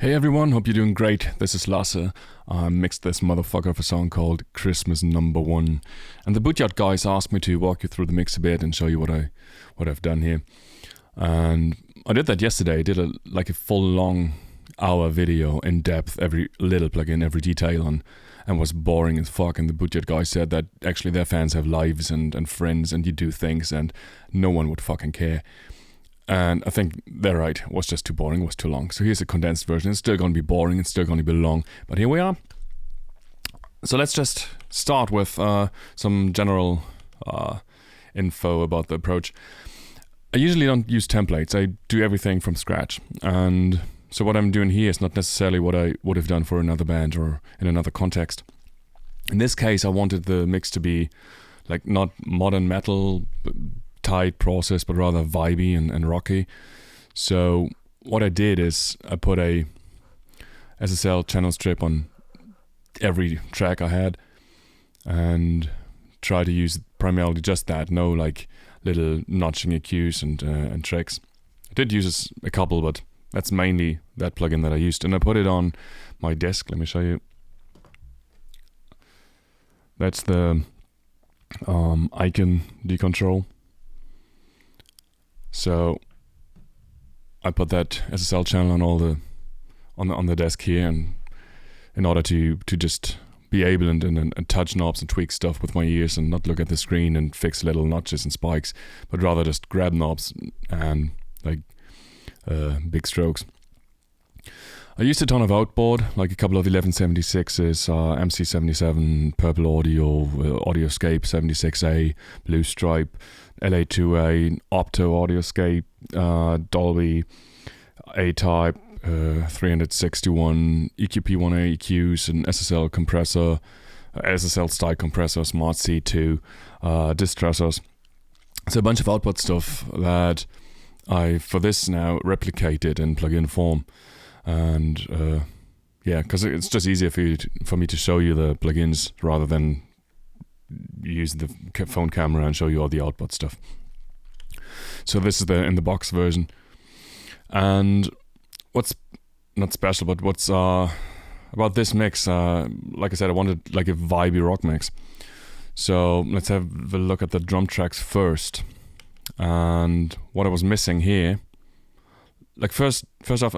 Hey everyone, hope you're doing great. This is Lasse. I mixed this motherfucker for a song called Christmas Number 1. And the Bootyard guys asked me to walk you through the mix a bit and show you what I've done here. And I did that yesterday. I did a full long hour video in depth, every little plugin, every detail on, and was boring as fuck. And the Bootyard guys said that actually their fans have lives and friends and you do things and no one would fucking care. And I think they're right. It was just too boring. It was too long. So here's a condensed version. It's still going to be boring. It's still going to be long. But here we are. So let's just start with some general info about the approach. I usually don't use templates. I do everything from scratch. And so what I'm doing here is not necessarily what I would have done for another band or in another context. In this case, I wanted the mix to be like not modern metal tight process, but rather vibey and rocky. So what I did is I put a SSL channel strip on every track I had and try to use primarily just that, no like little notching EQs and tricks. I did use a couple, but that's mainly that plugin that I used, and I put it on my desk. Let me show you. That's the icon decontrol. So I put that SSL channel on all on the desk here, and in order to just be able and touch knobs and tweak stuff with my ears and not look at the screen and fix little notches and spikes, but rather just grab knobs and like big strokes. I used a ton of outboard, like a couple of 1176s, MC77, Purple Audio, Audioscape 76A, Blue Stripe, LA2A, Opto Audioscape, Dolby A-Type, 361, EQP1A EQs, and SSL compressor, SSL style compressor, Smart C2, distressors. So a bunch of output stuff that I, for this now, replicated in plugin form. And yeah, because it's just easier for me to show you the plugins rather than use the phone camera and show you all the output stuff. So this is the in the box version. And what's not special, but what's about this mix, like I said, I wanted like a vibey rock mix. So let's have a look at the drum tracks first. And what I was missing here, like first off,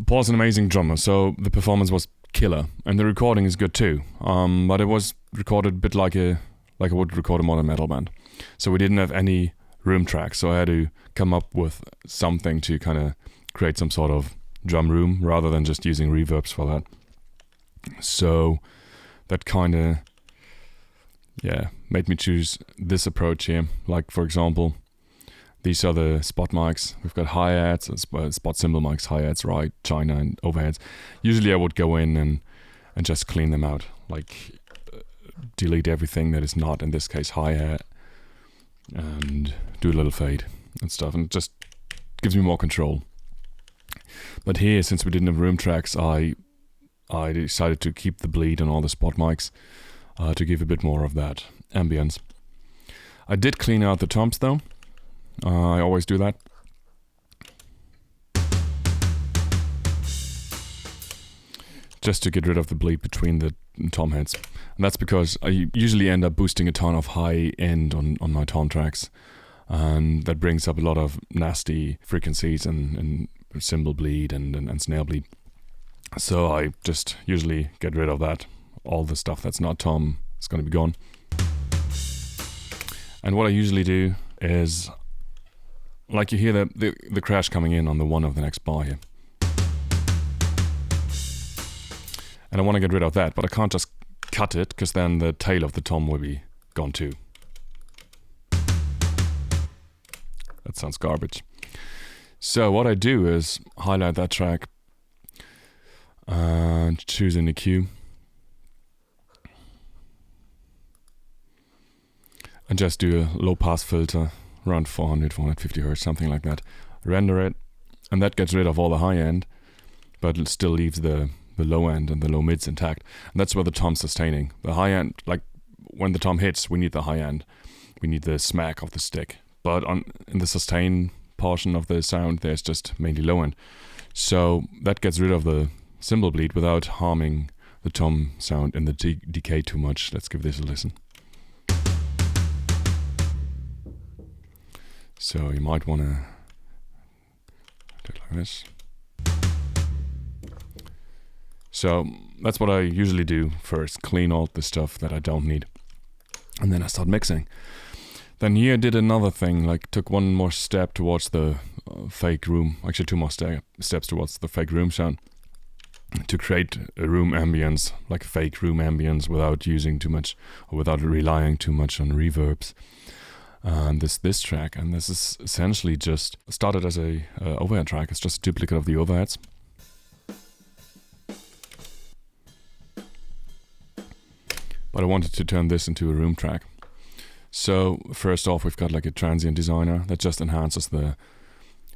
Paul's an amazing drummer, so the performance was killer, and the recording is good too. But it was recorded a bit like I would record a modern metal band. So we didn't have any room tracks, so I had to come up with something to kind of create some sort of drum room rather than just using reverbs for that. So that kind of made me choose this approach here. Like for example, these are the spot mics. We've got hi-hats, spot cymbal mics, hi-hats, right, china, and overheads. Usually I would go in and just clean them out, like delete everything that is not, in this case, hi-hat, and do a little fade and stuff, and it just gives me more control. But here, since we didn't have room tracks, I decided to keep the bleed on all the spot mics to give a bit more of that ambience. I did clean out the toms though. I always do that. Just to get rid of the bleed between the tom heads. And that's because I usually end up boosting a ton of high end on my tom tracks. And that brings up a lot of nasty frequencies and cymbal bleed and snare bleed. So I just usually get rid of that. All the stuff that's not tom is going to be gone. And what I usually do is, like you hear the crash coming in on the one of the next bar here. And I want to get rid of that, but I can't just cut it, because then the tail of the tom will be gone too. That sounds garbage. So what I do is highlight that track and choose an EQ. And just do a low pass filter around 400, 450 hertz, something like that. Render it, and that gets rid of all the high end, but it still leaves the low end and the low mids intact. And that's where the tom's sustaining. The high end, like when the tom hits, we need the high end. We need the smack of the stick. But in the sustain portion of the sound, there's just mainly low end. So that gets rid of the cymbal bleed without harming the tom sound and the decay too much. Let's give this a listen. So you might want to do it like this. So that's what I usually do first, clean out the stuff that I don't need. And then I start mixing. Then here I did another thing, like took one more step towards the fake room, actually two more steps towards the fake room sound, to create a room ambience, like fake room ambience, without using too much, or without relying too much on reverbs. And this track, and this is essentially just started as a overhead track. It's just a duplicate of the overheads. But I wanted to turn this into a room track. So first off, we've got like a transient designer that just enhances the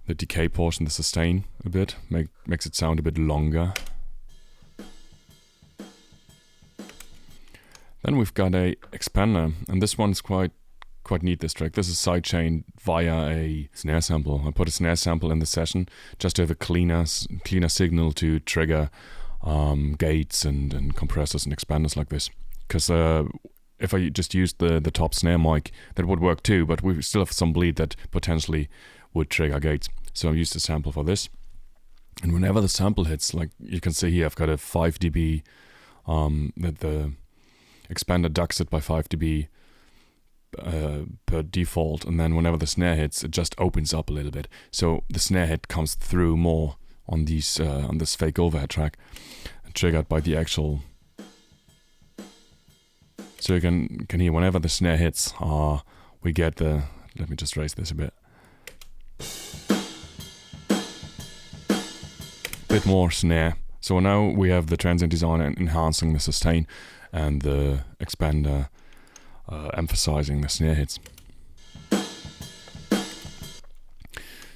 decay portion, the sustain a bit, makes it sound a bit longer. Then we've got a expander, and this one's quite neat, this track. This is sidechained via a snare sample. I put a snare sample in the session just to have a cleaner signal to trigger gates and compressors and expanders like this. Because if I just used the top snare mic, that would work too, but we still have some bleed that potentially would trigger gates. So I used a sample for this. And whenever the sample hits, like you can see here, I've got a 5 dB, that the expander ducks it by 5 dB per default, and then whenever the snare hits, it just opens up a little bit. So the snare hit comes through more on these on this fake overhead track, triggered by the actual. So you can hear whenever the snare hits, we get the. Let me just raise this a bit. Bit more snare. So now we have the transient designer enhancing the sustain, and the expander emphasizing the snare hits.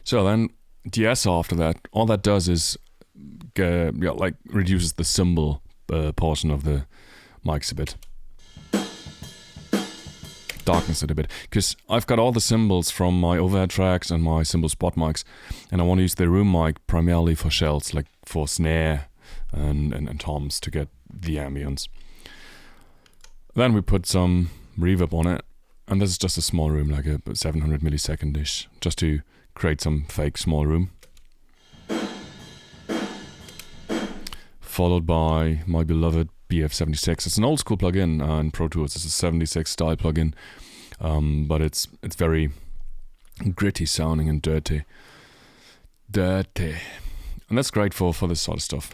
So then DS after that, all that does is reduces the cymbal portion of the mics a bit. Darkness it a bit, because I've got all the cymbals from my overhead tracks and my cymbal spot mics, and I want to use the room mic primarily for shells, like for snare and toms to get the ambience. Then we put some reverb on it, and this is just a small room, like a 700 millisecond-ish, just to create some fake small room. Followed by my beloved BF76. It's an old school plugin in Pro Tools. It's a 76 style plugin, but it's very gritty sounding and dirty, and that's great for this sort of stuff.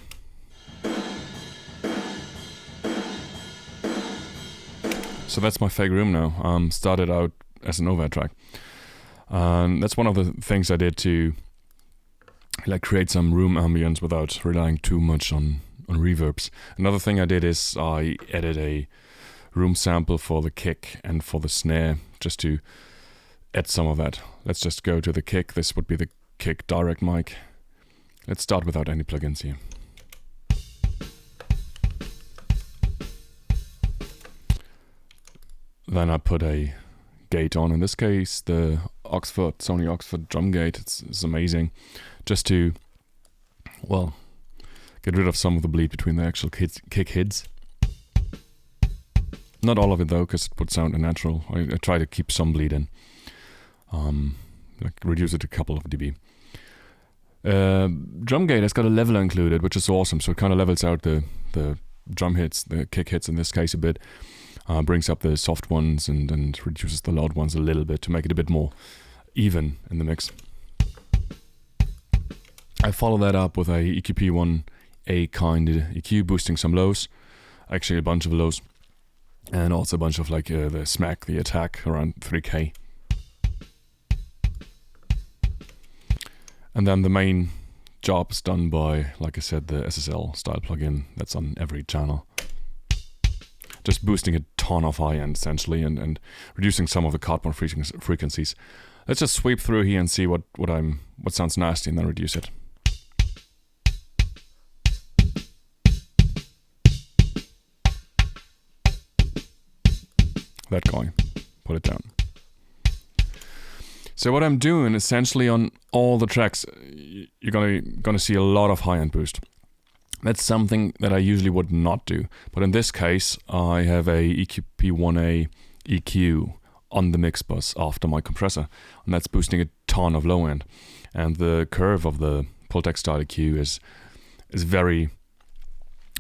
So that's my fake room now. Started out as an overhead track, and that's one of the things I did to like create some room ambience without relying too much on reverbs. Another thing I did is I added a room sample for the kick and for the snare, just to add some of that. Let's just go to the kick. This would be the kick direct mic. Let's start without any plugins here. Then I put a gate on, in this case the Sony Oxford drum gate. It's amazing, just to, well, get rid of some of the bleed between the actual kick hits. Not all of it though, because it would sound unnatural. I try to keep some bleed in, like reduce it a couple of dB. Drum gate has got a leveler included, which is awesome. So it kind of levels out the drum hits, the kick hits in this case a bit. Brings up the soft ones and reduces the loud ones a little bit to make it a bit more even in the mix. I follow that up with a EQP1A kind EQ, boosting some lows, actually a bunch of lows, and also a bunch of like the smack, the attack around 3K. And then the main job is done by, like I said, the SSL style plugin that's on every channel. Just boosting a ton of high end essentially, and reducing some of the cardboard frequencies. Let's just sweep through here and see what sounds nasty, and then reduce it. That guy, put it down. So what I'm doing essentially on all the tracks, you're gonna see a lot of high-end boost. That's something that I usually would not do. But in this case, I have a EQP1A EQ on the mix bus after my compressor, and that's boosting a ton of low end. And the curve of the Pultec style EQ is very,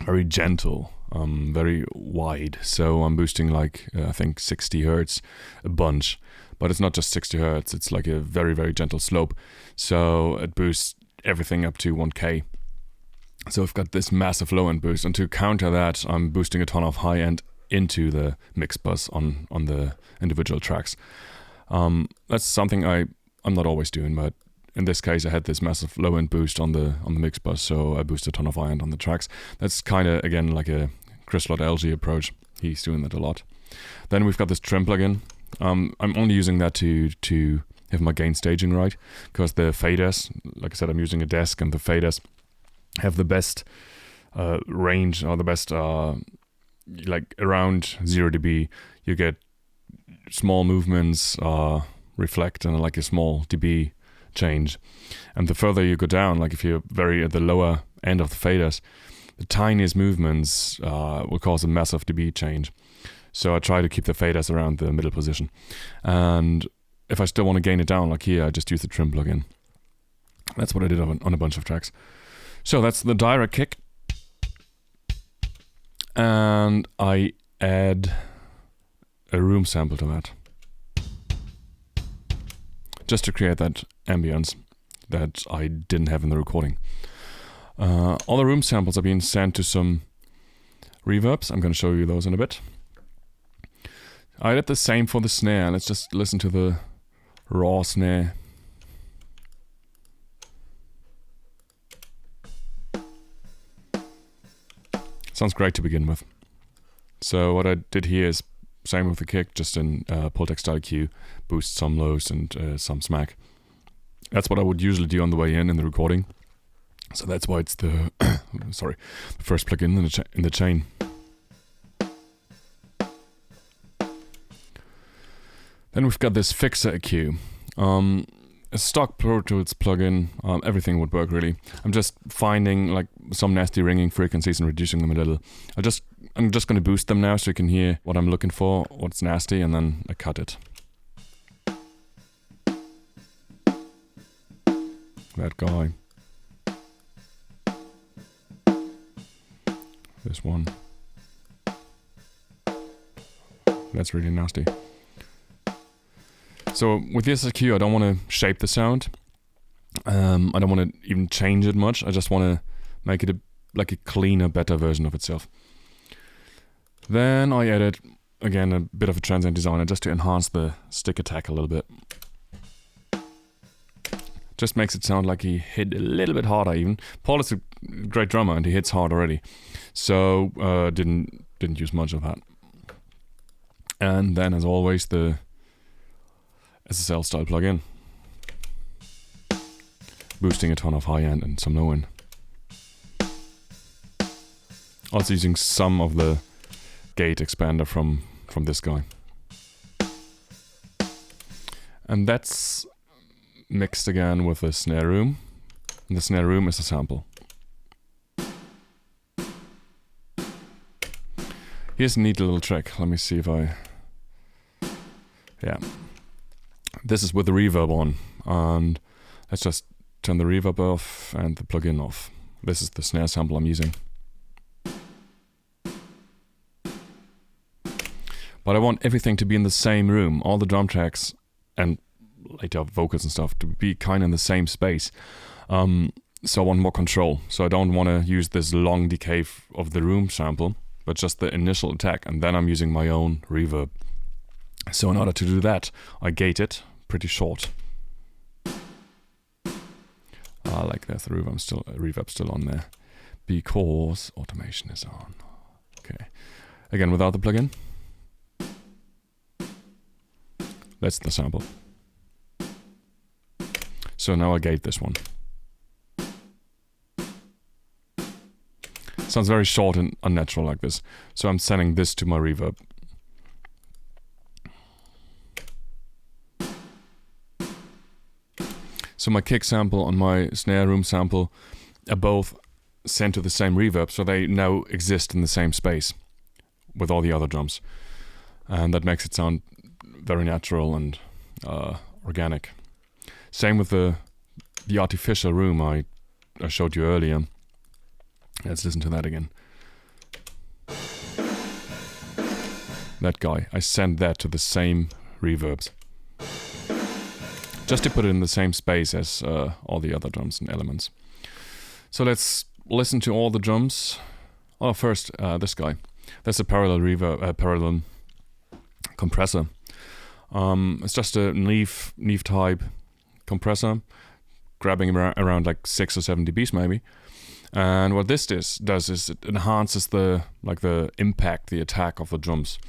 very gentle, very wide. So I'm boosting like I think 60 hertz a bunch, but it's not just 60 hertz. It's like a very, very gentle slope. So it boosts everything up to 1K. So I've got this massive low end boost, and to counter that, I'm boosting a ton of high end into the mix bus on the individual tracks. That's something I'm not always doing, but in this case I had this massive low end boost on the mix bus, so I boosted a ton of high end on the tracks. That's kind of again like a Chris Lott LG approach. He's doing that a lot. Then we've got this trim plugin. I'm only using that to have my gain staging right, because the faders, like I said, I'm using a desk, and the faders have the best range, or the best like around 0 dB. You get small movements reflect and like a small dB change. And the further you go down, like if you're very at the lower end of the faders, the tiniest movements will cause a massive dB change. So I try to keep the faders around the middle position. And if I still want to gain it down, like here, I just use the trim plugin. That's what I did on a bunch of tracks. So that's the direct kick. And I add a room sample to that, just to create that ambience that I didn't have in the recording. All the room samples are being sent to some reverbs. I'm going to show you those in a bit. I did the same for the snare. Let's just listen to the raw snare. Sounds great to begin with. So what I did here is same with the kick, just in Pultec style EQ, boost some lows and some smack. That's what I would usually do on the way in the recording. So that's why it's the sorry, the first plugin in the chain. Then we've got this fixer EQ. A stock Pro Tools plugin, everything would work really. I'm just finding like some nasty ringing frequencies and reducing them a little. I'm just going to boost them now so you can hear what I'm looking for, what's nasty, and then I cut it. That guy. This one. That's really nasty. So with this EQ, I don't want to shape the sound. I don't want to even change it much. I just want to make it like a cleaner, better version of itself. Then I added, again, a bit of a transient designer just to enhance the stick attack a little bit. Just makes it sound like he hit a little bit harder even. Paul is a great drummer and he hits hard already. So didn't use much of that. And then as always the SSL style plugin. Boosting a ton of high end and some low end. Also using some of the gate expander from this guy. And that's mixed again with the snare room. And the snare room is a sample. Here's a neat little trick. Let me see if I... Yeah. This is with the reverb on, and let's just turn the reverb off and the plugin off. This is the snare sample I'm using. But I want everything to be in the same room, all the drum tracks and later vocals and stuff to be kind of in the same space. So I want more control. So I don't want to use this long decay of the room sample, but just the initial attack, and then I'm using my own reverb. So in order to do that, I gate it pretty short. Like there's the reverb still on there, because automation is on. Okay, again without the plugin. That's the sample. So now I gate this one. Sounds very short and unnatural like this. So I'm sending this to my reverb. So my kick sample and my snare room sample are both sent to the same reverb, so they now exist in the same space with all the other drums. And that makes it sound very natural and organic. Same with the artificial room I showed you earlier. Let's listen to that again. That guy, I sent that to the same reverbs. Just to put it in the same space as all the other drums and elements. So let's listen to all the drums. Oh, first, this guy. That's a parallel reverb, parallel compressor. It's just a Neve type compressor, grabbing around like 6 or 7 dBs maybe. And what this does is it enhances the impact, the attack of the drums.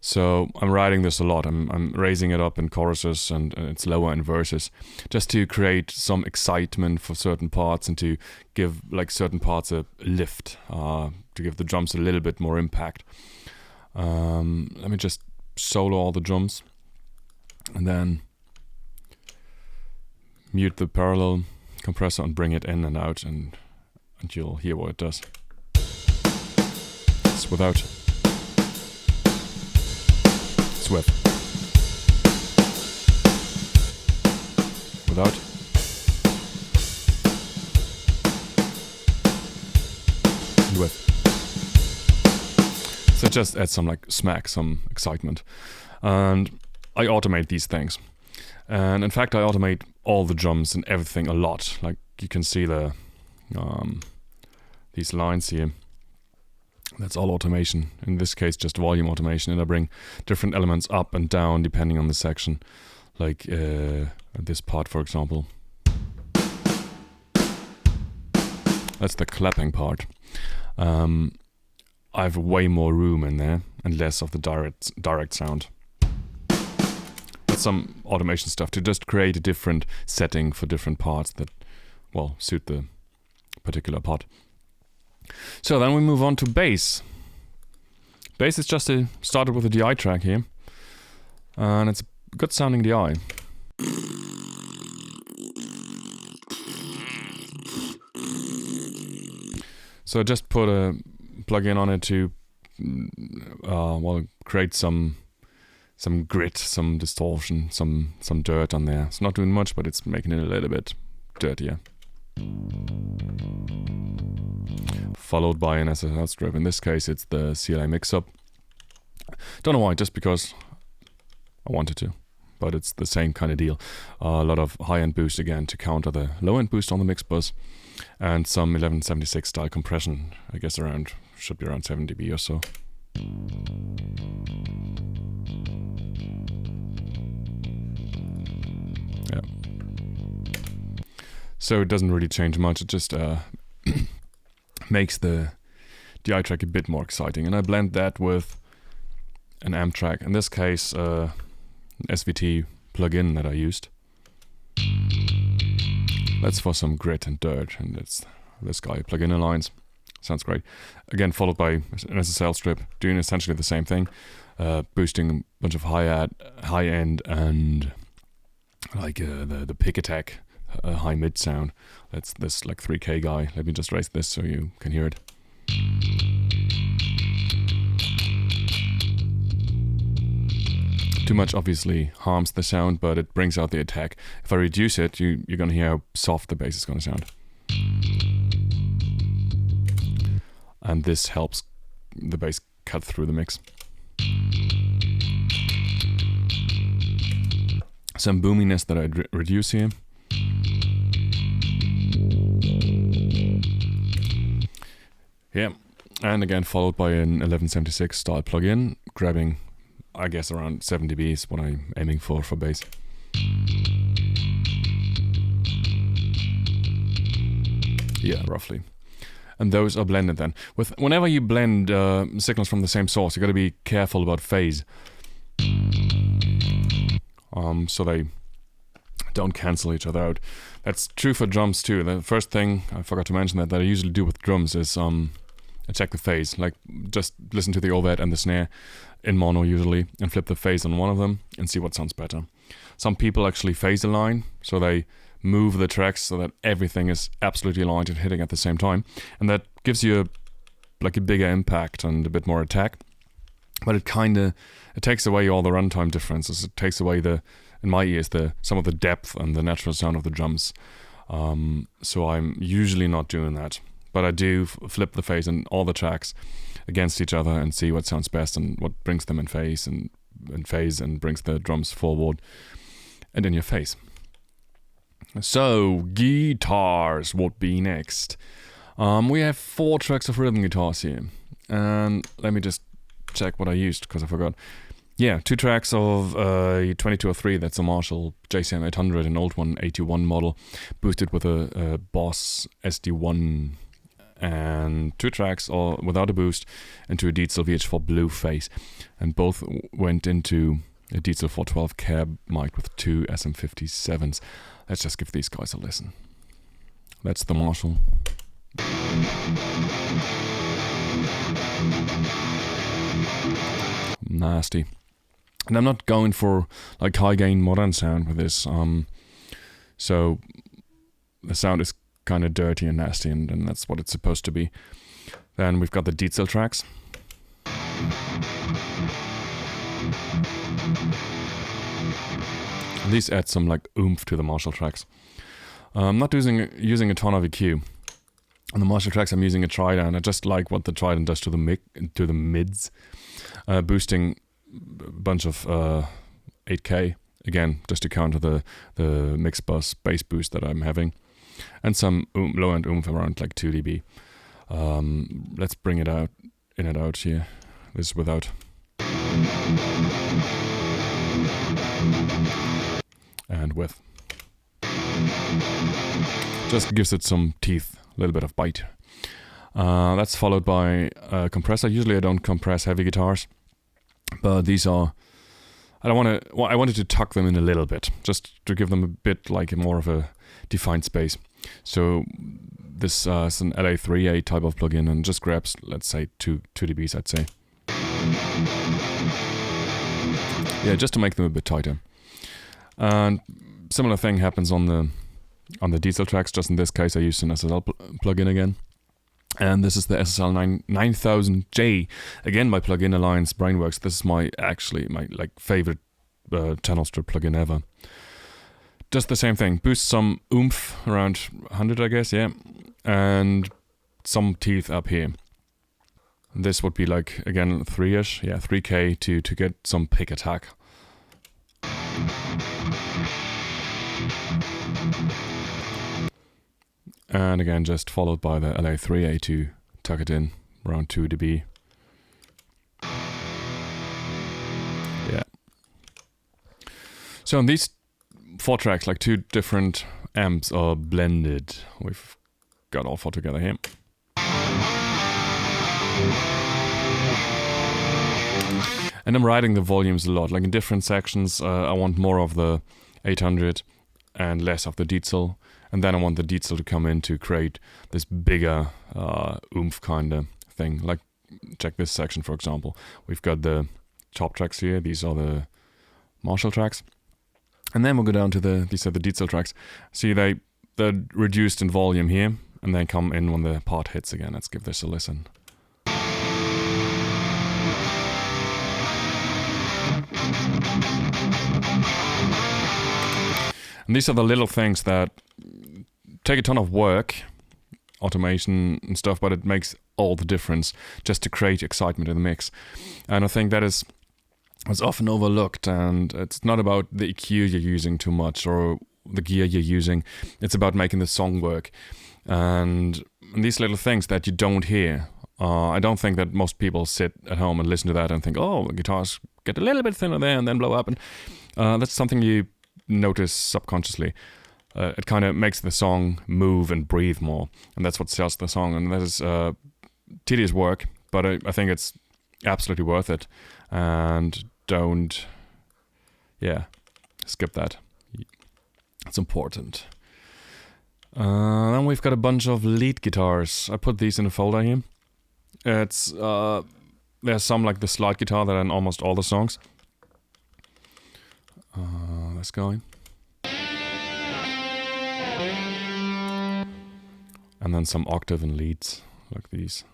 So I'm writing this a lot. I'm raising it up in choruses and it's lower in verses, just to create some excitement for certain parts and to give like certain parts a lift, to give the drums a little bit more impact. Let me just solo all the drums and then mute the parallel compressor and bring it in and out, and you'll hear what it does. It's without. It's with. Without. And with. So just add some like smack, some excitement. And I automate these things. And in fact I automate all the drums and everything a lot. Like you can see the these lines here. That's all automation. In this case, just volume automation, and I bring different elements up and down depending on the section. Like this part, for example. That's the clapping part. I have way more room in there and less of the direct sound. That's some automation stuff to just create a different setting for different parts that, well, suit the particular part. So then we move on to bass. Bass is just started with a DI track here, and it's a good sounding DI. So I just put a plugin on it to create some grit, some distortion, some dirt on there. It's not doing much, but it's making it a little bit dirtier. Followed by an SSL strip. In this case, it's the CLA mix-up. Don't know why, just because I wanted to. But it's the same kind of deal. A lot of high-end boost again to counter the low-end boost on the mix bus, and some 1176 style compression. I guess should be around 7 dB or so. Yeah. So it doesn't really change much. It just makes the DI track a bit more exciting, and I blend that with an amp track. In this case, an SVT plugin that I used. That's for some grit and dirt, and it's this guy, plugin alliance. Sounds great. Again, followed by an SSL strip, doing essentially the same thing, boosting a bunch of high end and like the pick attack. A high mid sound. That's this like 3K guy. Let me just raise this so you can hear it. Too much obviously harms the sound, but it brings out the attack. If I reduce it, you're gonna hear how soft the bass is gonna sound. And this helps the bass cut through the mix. Some boominess that I reduce here. Yeah, and again followed by an 1176 style plugin, grabbing, I guess, around 7 dB is what I'm aiming for bass. Yeah, roughly. And those are blended then. Whenever you blend signals from the same source, you got to be careful about phase, so they don't cancel each other out. That's true for drums too. The first thing I forgot to mention that I usually do with drums is I check the phase. Like just listen to the overhead and the snare in mono usually, and flip the phase on one of them and see what sounds better. Some people actually phase align, so they move the tracks so that everything is absolutely aligned and hitting at the same time, and that gives you like a bigger impact and a bit more attack. But it takes away all the runtime differences. It takes away in my ears, some of the depth and the natural sound of the drums. So I'm usually not doing that, but I do flip the phase and all the tracks against each other and see what sounds best and what brings them in phase and brings the drums forward and in your face. So guitars would be next. We have 4 tracks of rhythm guitars here, and let me just check what I used because I forgot. Yeah, 2 tracks of a 2203, that's a Marshall JCM 800, an old one, 81 model, boosted with a Boss SD1, and 2 tracks all without a boost into a Dietzel VH4 Blue Face, and both went into a Dietzel 412 cab mic with 2 SM57s. Let's just give these guys a listen. That's the Marshall. Nasty. And I'm not going for like high gain modern sound with this, so the sound is kind of dirty and nasty, and that's what it's supposed to be. Then we've got the Dietzel tracks. And these add some like oomph to the Marshall tracks. I'm not using a ton of EQ. On the Marshall tracks, I'm using a Trident. I just like what the Trident does to the mids, boosting a bunch of 8K again, just to counter the mix bus bass boost that I'm having, and some low end oomph around like 2 dB. Let's bring it out here. This is without. And with. Just gives it some teeth, a little bit of bite. That's followed by a compressor. Usually I don't compress heavy guitars, but these are, I wanted to tuck them in a little bit, just to give them a bit like more of a defined space. So this is an LA3A type of plugin and just grabs, let's say, 2 dBs, I'd say. Yeah, just to make them a bit tighter. And similar thing happens on the Dietzel tracks. Just in this case, I used an SSL plugin again, and this is the SSL 9000J. Again, my plugin Alliance Brainworks. This is my like favorite channel strip plugin ever. Does the same thing. Boosts some oomph around 100, I guess. Yeah, and some teeth up here. This would be like again 3ish. Yeah, 3K to get some pick attack. And again, just followed by the LA3A to tuck it in around 2 dB. Yeah. So on these 4 tracks, like 2 different amps are blended. We've got all 4 together here. And I'm riding the volumes a lot. Like in different sections, I want more of the 800 and less of the Dietzel. And then I want the Dietzel to come in to create this bigger oomph kind of thing. Like, check this section, for example. We've got the top tracks here. These are the Marshall tracks. And then we'll go down to these are the Dietzel tracks. See, they're reduced in volume here, and then come in when the part hits again. Let's give this a listen. And these are the little things that take a ton of work, automation and stuff, but it makes all the difference just to create excitement in the mix. And I think that is often overlooked, and it's not about the EQ you're using too much or the gear you're using. It's about making the song work. And these little things that you don't hear, I don't think that most people sit at home and listen to that and think, oh, the guitars get a little bit thinner there and then blow up. And that's something you notice subconsciously. It kind of makes the song move and breathe more, and that's what sells the song. And that is tedious work, but I think it's absolutely worth it. And don't, skip that. It's important. Then we've got a bunch of lead guitars. I put these in a folder here. It's there's some like the slide guitar that are in almost all the songs. Let's go in. And then some octave and leads, like these.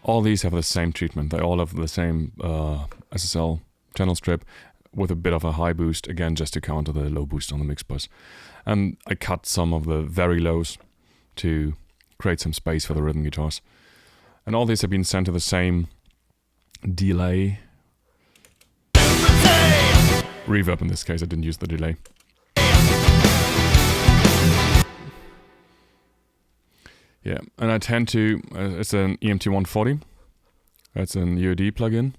All these have the same treatment. They all have the same SSL channel strip with a bit of a high boost, again, just to counter the low boost on the mix bus. And I cut some of the very lows to create some space for the rhythm guitars. And all these have been sent to the same delay. Reverb in this case, I didn't use the delay. Yeah, and I tend to, it's an EMT 140. That's an UAD plugin.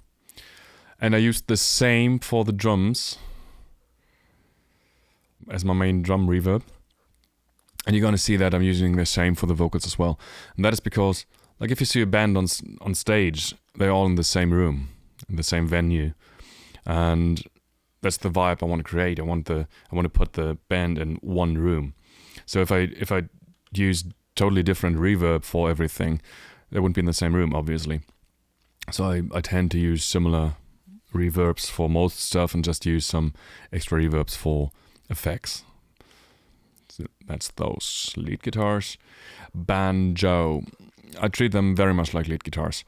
And I used the same for the drums as my main drum reverb. And you're going to see that I'm using the same for the vocals as well. And that is because, like, if you see a band on stage, they're all in the same room, in the same venue. And that's the vibe I want to create. I want to put the band in one room. So if I use totally different reverb for everything, they wouldn't be in the same room, obviously. So I tend to use similar reverbs for most stuff and just use some extra reverbs for effects. So that's those lead guitars. Banjo. I treat them very much like lead guitars.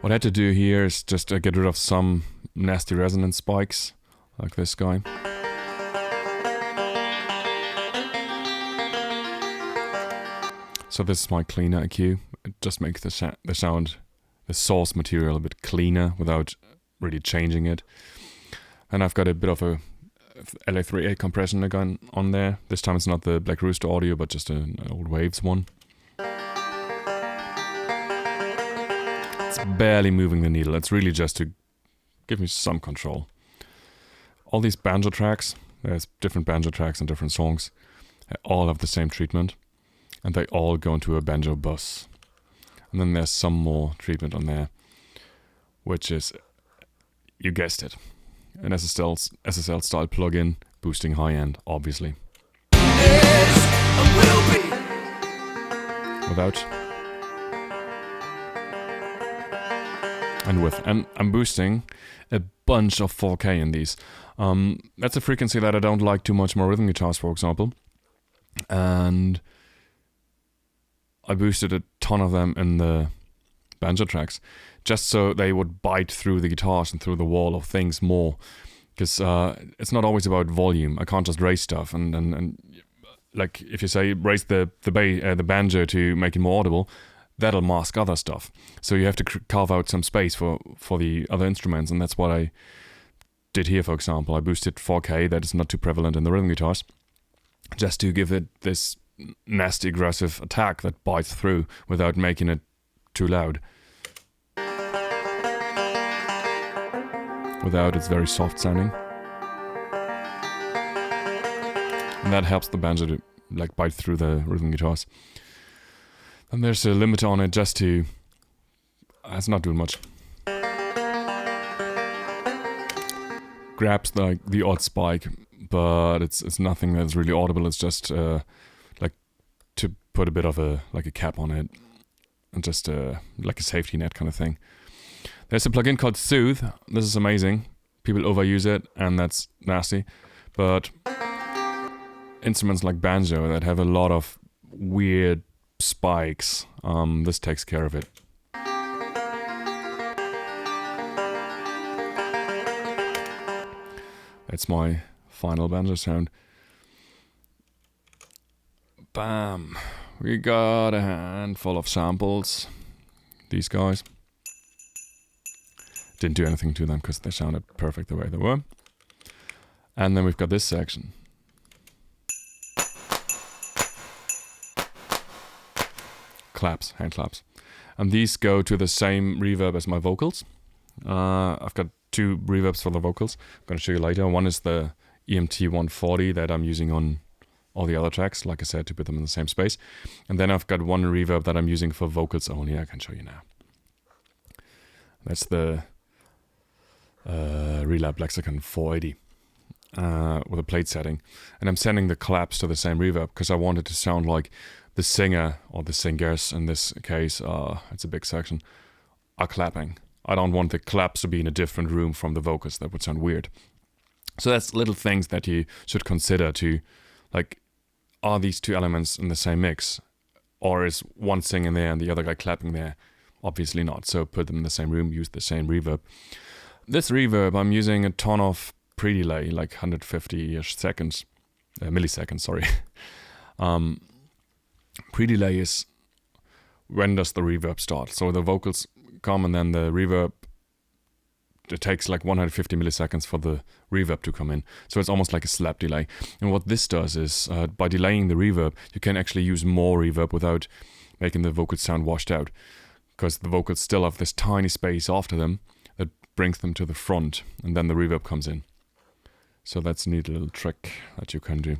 What I had to do here is just get rid of some nasty resonance spikes, like this guy. So this is my cleaner EQ. It just makes the sound, the source material a bit cleaner without really changing it. And I've got a bit of a LA3A compression again on there. This time it's not the Black Rooster audio, but just an old Waves one. It's barely moving the needle. It's really just to give me some control. All these banjo tracks, there's different banjo tracks and different songs. They all have the same treatment. And they all go into a banjo bus. And then there's some more treatment on there, which is, you guessed it, an SSL style plugin, boosting high end, obviously. Without. And with. And I'm boosting a bunch of 4K in these. That's a frequency that I don't like too much more rhythm guitars, for example. And I boosted a ton of them in the banjo tracks, just so they would bite through the guitars and through the wall of things more. Because it's not always about volume. I can't just raise stuff and like if you say raise the banjo to make it more audible, that'll mask other stuff. So you have to carve out some space for the other instruments, and that's what I did here. For example, I boosted 4K, that is not too prevalent in the rhythm guitars, just to give it this nasty aggressive attack that bites through without making it too loud. Without it's very soft sounding. And that helps the banjo to like bite through the rhythm guitars. And there's a limiter on it just to... it's not doing much. Grabs the odd spike, but it's nothing that's really audible. It's just to put a bit of a cap on it, and just like a safety net kind of thing. There's a plugin called Soothe. This is amazing. People overuse it, and that's nasty. But instruments like banjo that have a lot of weird spikes, this takes care of it. That's my final banjo sound. Bam. We got a handful of samples. These guys. Didn't do anything to them because they sounded perfect the way they were. And then we've got this section. Claps, hand claps. And these go to the same reverb as my vocals. I've got two reverbs for the vocals. I'm going to show you later. One is the EMT 140 that I'm using on all the other tracks, like I said, to put them in the same space. And then I've got one reverb that I'm using for vocals only. I can show you now. That's the Relab Lexicon 480. with a plate setting, and I'm sending the claps to the same reverb because I want it to sound like the singer, or the singers in this case, it's a big section, are clapping. I don't want the claps to be in a different room from the vocals. That would sound weird. So that's little things that you should consider to, like, are these two elements in the same mix? Or is one singing there and the other guy clapping there? Obviously not. So put them in the same room, use the same reverb. This reverb, I'm using a ton of pre-delay, like 150-ish seconds, milliseconds, sorry. Pre-delay is when does the reverb start? So the vocals come and then the reverb, it takes like 150 milliseconds for the reverb to come in. So it's almost like a slap delay. And what this does is, by delaying the reverb, you can actually use more reverb without making the vocals sound washed out. Because the vocals still have this tiny space after them that brings them to the front, and then the reverb comes in. So that's a neat little trick that you can do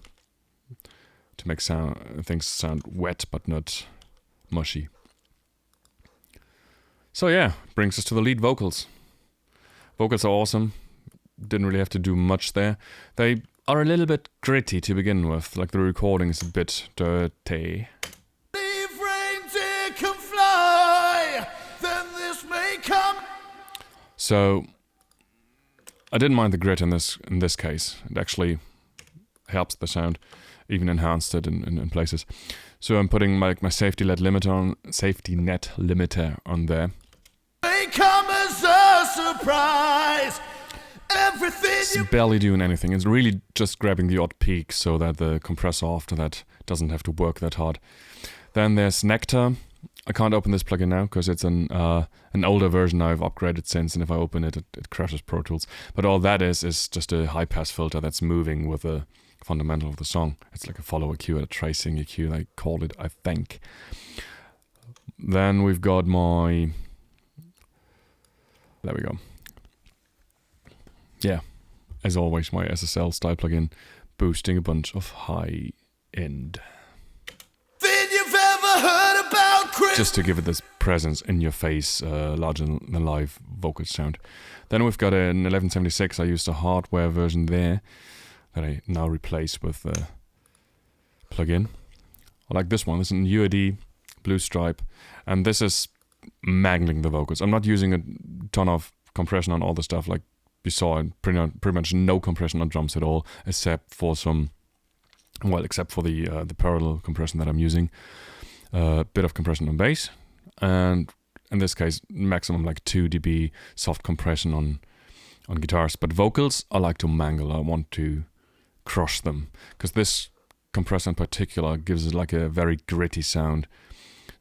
to make things sound wet but not mushy. So yeah, brings us to the lead vocals. Vocals are awesome. Didn't really have to do much there. They are a little bit gritty to begin with, like the recording is a bit dirty. If reindeer can fly, then this may come. So I didn't mind the grit in this case. It actually helps the sound, even enhanced it in places. So I'm putting my safety net limiter on there. May come as a surprise. It's barely doing anything. It's really just grabbing the odd peak so that the compressor after that doesn't have to work that hard. Then there's Nectar. I can't open this plugin now because it's an older version I've upgraded since, and if I open it, it crashes Pro Tools. But all that is just a high-pass filter that's moving with the fundamental of the song. It's like a follow EQ, a tracing EQ, they call it, I think. Then we've got my... There we go. Yeah, as always, my SSL style plugin, boosting a bunch of high-end. Then you've ever heard about Chris. Just to give it this presence in your face, larger than live vocal sound. Then we've got an 1176. I used a hardware version there that I now replace with the plugin. I like this one. This is an UAD Blue Stripe, and this is mangling the vocals. I'm not using a ton of compression on all the stuff like you saw, and pretty much no compression on drums at all, except for some, well, except for the parallel compression that I'm using. A bit of compression on bass, and in this case, maximum like 2 dB soft compression on guitars. But vocals, I like to mangle. I want to crush them, because this compressor in particular gives it like a very gritty sound.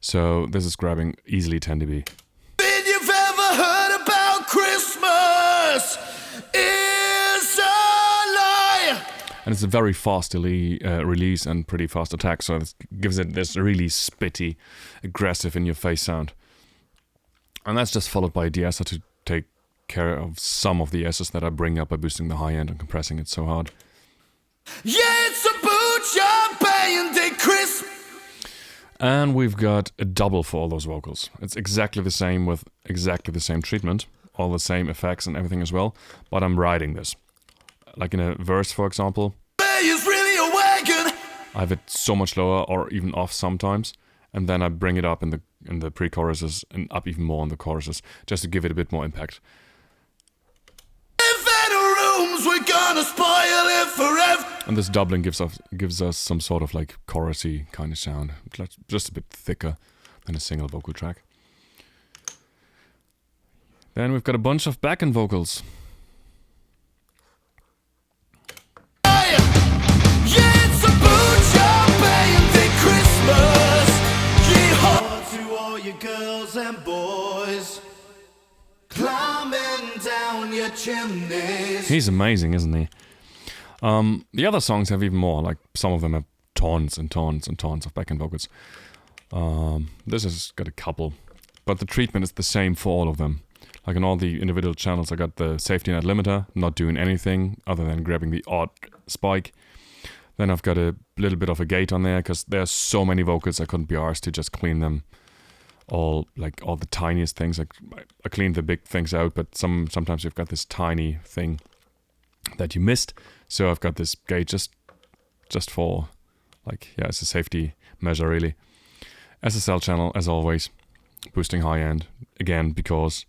So this is grabbing easily 10 dB. Then you've ever heard about Christmas is a lie. And it's a very fast release and pretty fast attack, so it gives it this really spitty, aggressive in-your-face sound. And that's just followed by a de-esser to take care of some of the S's that I bring up by boosting the high end and compressing it so hard. Yeah, it's a Bootyard Bandits Christmas. And we've got a double for all those vocals. It's exactly the same with exactly the same treatment, all the same effects and everything as well, but I'm riding this. Like in a verse, for example, Really a wagon. I have it so much lower or even off sometimes, and then I bring it up in the pre-choruses and up even more in the choruses, just to give it a bit more impact. Rooms, we're gonna spoil it forever. And this doubling gives us some sort of like chorusy kind of sound, just a bit thicker than a single vocal track. Then we've got a bunch of back-end vocals. Yeah, it's a Bootyard Bandits Christmas. Yeehaw to all you girls and boys climbing down your chimneys. He's amazing, isn't he? The other songs have even more, like some of them have tons and tons and tons of back-end vocals. This has got a couple, but the treatment is the same for all of them. Like on all the individual channels, I got the safety net limiter, not doing anything other than grabbing the odd spike. Then I've got a little bit of a gate on there, because there's so many vocals I couldn't be arsed to just clean them all, like all the tiniest things. I cleaned the big things out, but sometimes you've got this tiny thing that you missed. So I've got this gate just for, like, yeah, it's a safety measure really. SSL channel, as always, boosting high end, again, because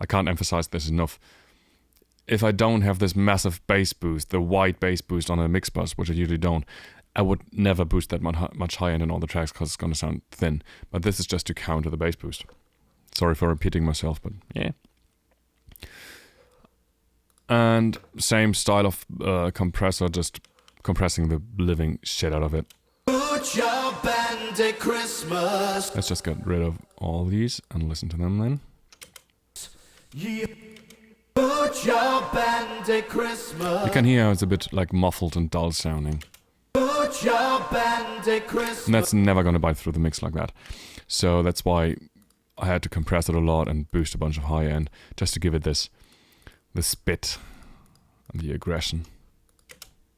I can't emphasize this enough. If I don't have this massive bass boost, the wide bass boost on a mix bus, which I usually don't, I would never boost that much high end in all the tracks because it's going to sound thin. But this is just to counter the bass boost. Sorry for repeating myself, but yeah. And same style of compressor, just compressing the living shit out of it. Bootyard Bandit Christmas. Let's just get rid of all these and listen to them then. Yeah. Bootyard Bandit Christmas. You can hear how it's a bit like muffled and dull sounding. Bootyard Bandit Christmas. And that's never going to bite through the mix like that. So that's why I had to compress it a lot and boost a bunch of high end just to give it this spit and the aggression.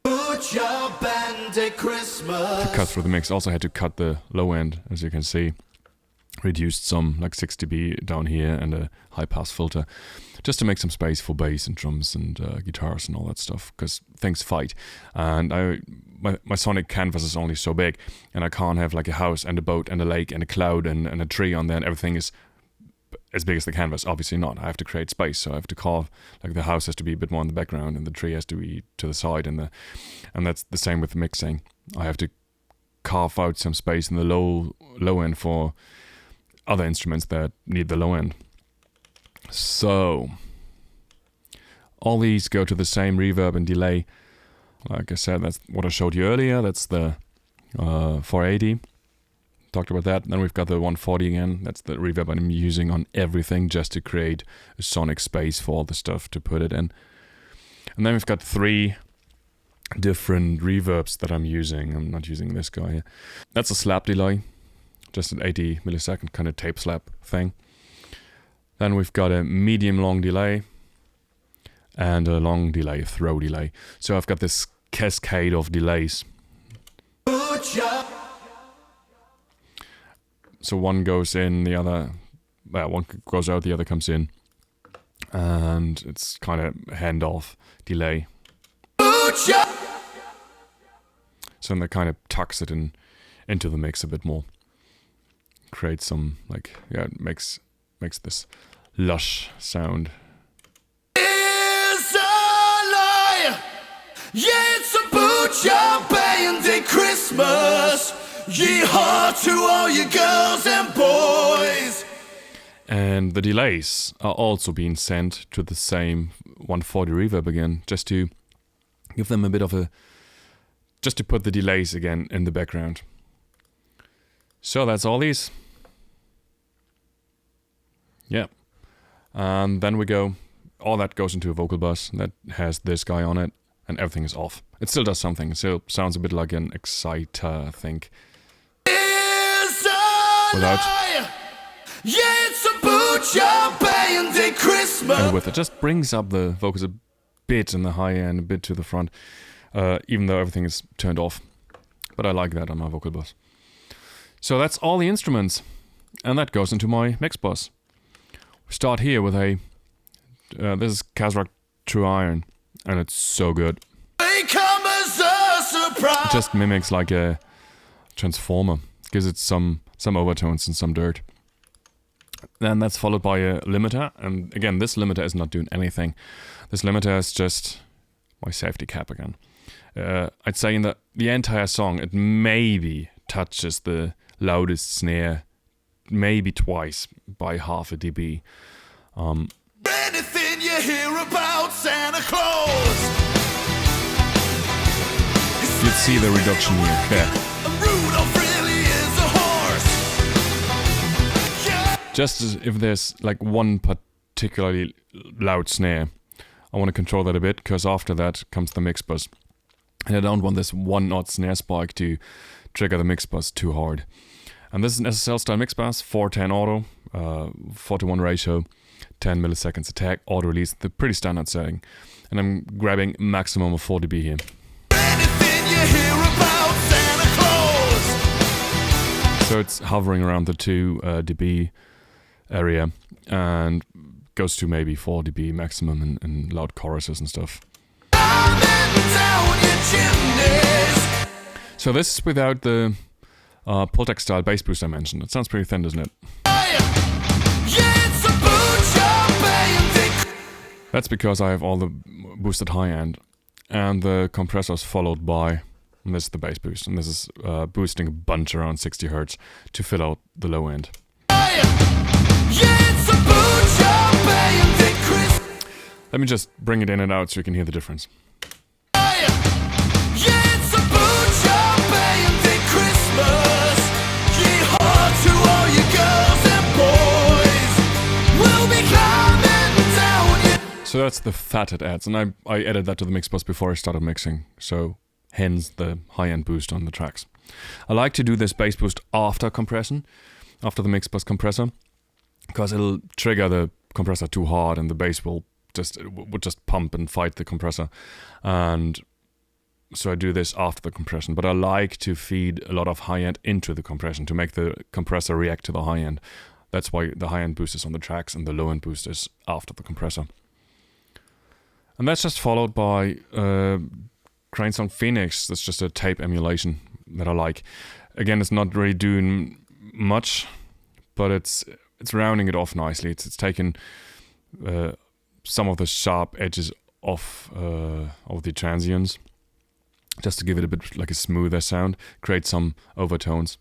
Bootyard Bandit Christmas. To cut through the mix, also had to cut the low end, as you can see. Reduced some, like 6 dB down here and a high pass filter, just to make some space for bass and drums and guitars and all that stuff, because things fight. And my sonic canvas is only so big, and I can't have like a house and a boat and a lake and a cloud and a tree on there, and everything is as big as the canvas. Obviously not. I have to create space, so I have to carve, like the house has to be a bit more in the background and the tree has to be to the side, and that's the same with the mixing. I have to carve out some space in the low end for other instruments that need the low end. So all these go to the same reverb and delay. Like I said, that's what I showed you earlier. That's the 480. Talked about that. Then we've got the 140 again. That's the reverb I'm using on everything just to create a sonic space for all the stuff to put it in. And then we've got 3 different reverbs that I'm using. I'm not using this guy here. That's a slap delay. Just an 80 millisecond kind of tape slap thing. Then we've got a medium long delay and a long delay, throw delay. So I've got this cascade of delays. So one goes in, the other, well, one goes out, the other comes in. And it's kind of handoff delay. So then that kind of tucks it into the mix a bit more. Create some, like, yeah, it makes this lush sound. It's a lie. Yeah, it's a Bootyard Bandit Christmas. Yeehaw to all you girls and boys. And the delays are also being sent to the same 140 reverb again, just to give them a bit of just to put the delays again in the background. So that's all these. Yeah. And then we go, all that goes into a vocal bus that has this guy on it, and everything is off. It still does something. It still sounds a bit like an exciter, I think. Without. Yeah, it's a Bootyard Bandit Christmas. And with it, just brings up the vocals a bit in the high end, a bit to the front, even though everything is turned off. But I like that on my vocal bus. So that's all the instruments, and that goes into my mix bus. We start here with this is Kazrak True Iron, and it's so good. They come as a surprise. It just mimics like a transformer, gives it some overtones and some dirt. Then that's followed by a limiter, and again, this limiter is not doing anything. This limiter is just my safety cap again. I'd say in the entire song, it maybe touches the loudest snare, maybe twice by half a dB. Anything you hear about Santa Claus, you'd see the reduction here. Yeah. Rudolph really is a horse. Yeah. Just as if there's like one particularly loud snare, I want to control that a bit, because after that comes the mix bus. And I don't want this one odd snare spike to trigger the mix bus too hard. And this is an SSL style mix bus, 410 auto, 4:1 ratio, 10 milliseconds attack, auto release, the pretty standard setting. And I'm grabbing maximum of 4 dB here. Anything you hear about Santa Claus. So it's hovering around the 2 dB area and goes to maybe 4 dB maximum in loud choruses and stuff. climbing down your chimneys. So this is without the Pultec style bass boost I mentioned. It sounds pretty thin, doesn't it? Yeah, it's a Bootyard Bandits. That's because I have all the boosted high end and the compressors followed by, and this is the bass boost, and this is boosting a bunch around 60 Hz to fill out the low end. Yeah, it's a Bootyard Bandits. Let me just bring it in and out so you can hear the difference. Yeah, it's a Bootyard Bandits Christmas. Yeehaw to all you girls and boys. We'll be climbing down your... So that's the fat it adds, and I added that to the mix bus before I started mixing, so hence the high-end boost on the tracks. I like to do this bass boost after compression, after the mix bus compressor, because it'll trigger the compressor too hard and the bass would just pump and fight the compressor. And so I do this after the compression, but I like to feed a lot of high-end into the compression to make the compressor react to the high-end. That's why the high-end boost is on the tracks and the low-end boost is after the compressor. And that's just followed by Crane Song Phoenix. That's just a tape emulation that I like. Again, it's not really doing much, but it's rounding it off nicely. It's taking some of the sharp edges off of the transients, just to give it a bit like a smoother sound, create some overtones.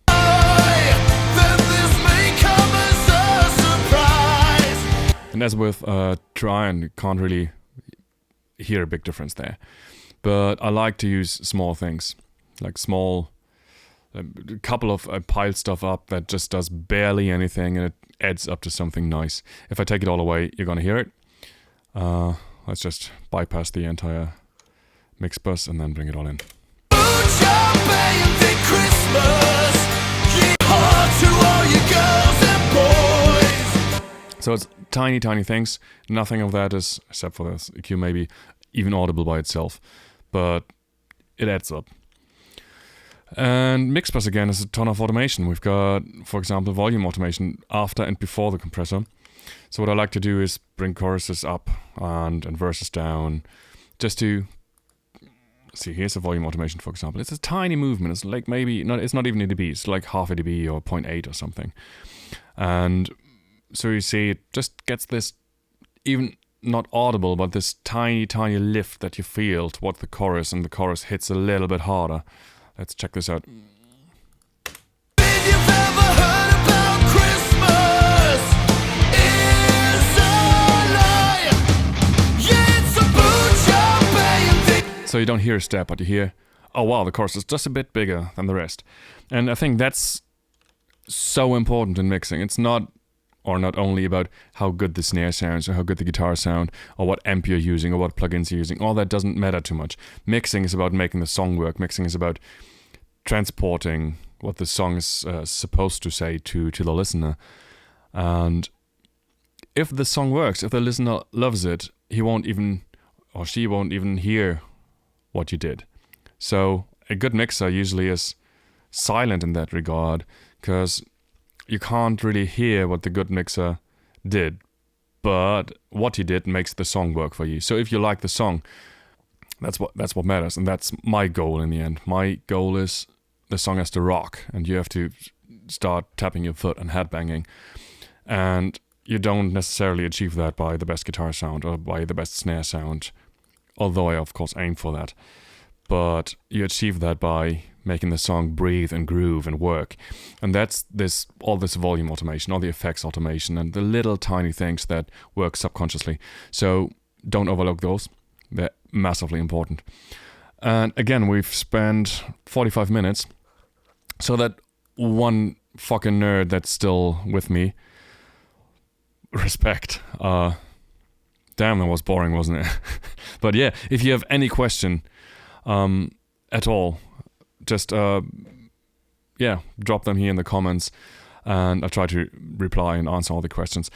Then this may come as a surprise. And as with Tryon, you can't really hear a big difference there. But I like to use small things, like small, a couple of piled stuff up that just does barely anything and it adds up to something nice. If I take it all away, you're gonna hear it. Let's just bypass the entire mix bus and then bring it all in. Bootyard Bandits Christmas. Yeehaw to all you girls and boys. So it's tiny, tiny things. Nothing of that is, except for this EQ, maybe even audible by itself. But it adds up. And mix bus again is a ton of automation. We've got, for example, volume automation after and before the compressor. So what I like to do is bring choruses up and verses down, just to see. Here's a volume automation, for example. It's a tiny movement. It's like maybe not. It's not even a dB. It's like half a dB or 0.8 or something. And so you see, it just gets this even not audible, but this tiny, tiny lift that you feel toward the chorus, and the chorus hits a little bit harder. Let's check this out. If you've ever heard about Christmas, it's a lie. Yeah, it's a Bootyard Bandits. So you don't hear a step, but you hear, oh wow, the chorus is just a bit bigger than the rest. And I think that's so important in mixing. It's not only about how good the snare sounds or how good the guitar sound or what amp you're using or what plugins you're using. All that doesn't matter too much. Mixing is about making the song work. Mixing is about transporting what the song is supposed to say to the listener. And if the song works, if the listener loves it, he won't even, or she won't even hear what you did. So a good mixer usually is silent in that regard, because you can't really hear what the good mixer did, but what he did makes the song work for you. So if you like the song, that's what matters, and that's my goal in the end. My goal is the song has to rock, and you have to start tapping your foot and headbanging. And you don't necessarily achieve that by the best guitar sound or by the best snare sound, although I of course aim for that. But you achieve that by making the song breathe and groove and work. And that's all this volume automation, all the effects automation, and the little tiny things that work subconsciously. So don't overlook those. They're massively important. And again, we've spent 45 minutes. So that one fucking nerd that's still with me, respect. Damn, that was boring, wasn't it? But yeah, if you have any question at all, just drop them here in the comments, and I'll try to reply and answer all the questions.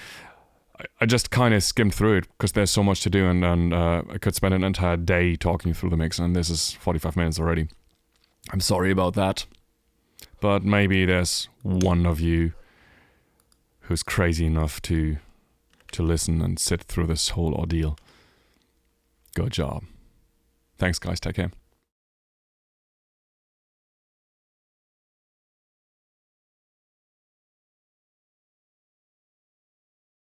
I just kind of skimmed through it because there's so much to do, and I could spend an entire day talking through the mix, and this is 45 minutes already. I'm sorry about that, but maybe there's one of you who's crazy enough to listen and sit through this whole ordeal. Good job. Thanks, guys. Take care.